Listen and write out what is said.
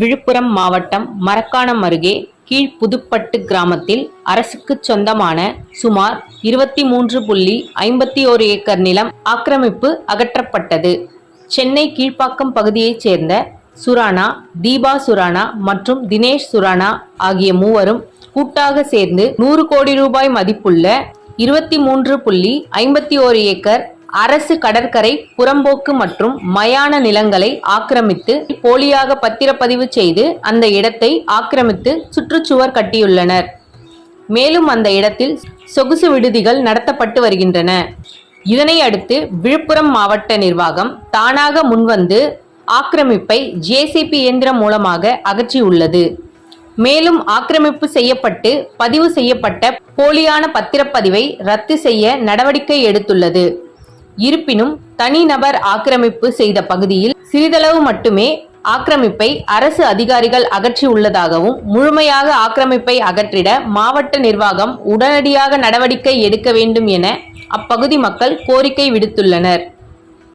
விழுப்புரம் மாவட்டம் மரக்காணம் அருகே கீழ்புதுப்பட்டு கிராமத்தில் அரசுக்கு சொந்தமான சுமார் 23.51 ஏக்கர் நிலம் ஆக்கிரமிப்பு அகற்றப்பட்டது. சென்னை கீழ்ப்பாக்கம் பகுதியைச் சேர்ந்த சுரானா, தீபா சுரானா மற்றும் தினேஷ் சுரானா ஆகிய மூவரும் கூட்டாக சேர்ந்து 100 கோடி ரூபாய் மதிப்புள்ள 23.51 ஏக்கர் அரசு கடற்கரை புறம்போக்கு மற்றும் மயான நிலங்களை ஆக்கிரமித்து போலியாக பத்திரப்பதிவு செய்து அந்த இடத்தை ஆக்கிரமித்து சுற்றுச்சுவர் கட்டியுள்ளனர். மேலும் அந்த இடத்தில் சொகுசு விடுதிகள் நடத்தப்பட்டு வருகின்றன. இதனை அடுத்து விழுப்புரம் மாவட்ட நிர்வாகம் தானாக முன்வந்து ஆக்கிரமிப்பை JCB இயந்திரம் மூலமாக அகற்றியுள்ளது. மேலும் ஆக்கிரமிப்பு செய்யப்பட்டு பதிவு செய்யப்பட்ட போலியான பத்திரப்பதிவை ரத்து செய்ய நடவடிக்கை எடுத்துள்ளது. இருப்பினும் தனிநபர் ஆக்கிரமிப்பு செய்த பகுதியில் சிறிதளவு மட்டுமே ஆக்கிரமிப்பை அரசு அதிகாரிகள் அகற்றியுள்ளதாகவும், முழுமையாக ஆக்கிரமிப்பை அகற்றிட மாவட்ட நிர்வாகம் உடனடியாக நடவடிக்கை எடுக்க வேண்டும் என அப்பகுதி மக்கள் கோரிக்கை விடுத்துள்ளனர்.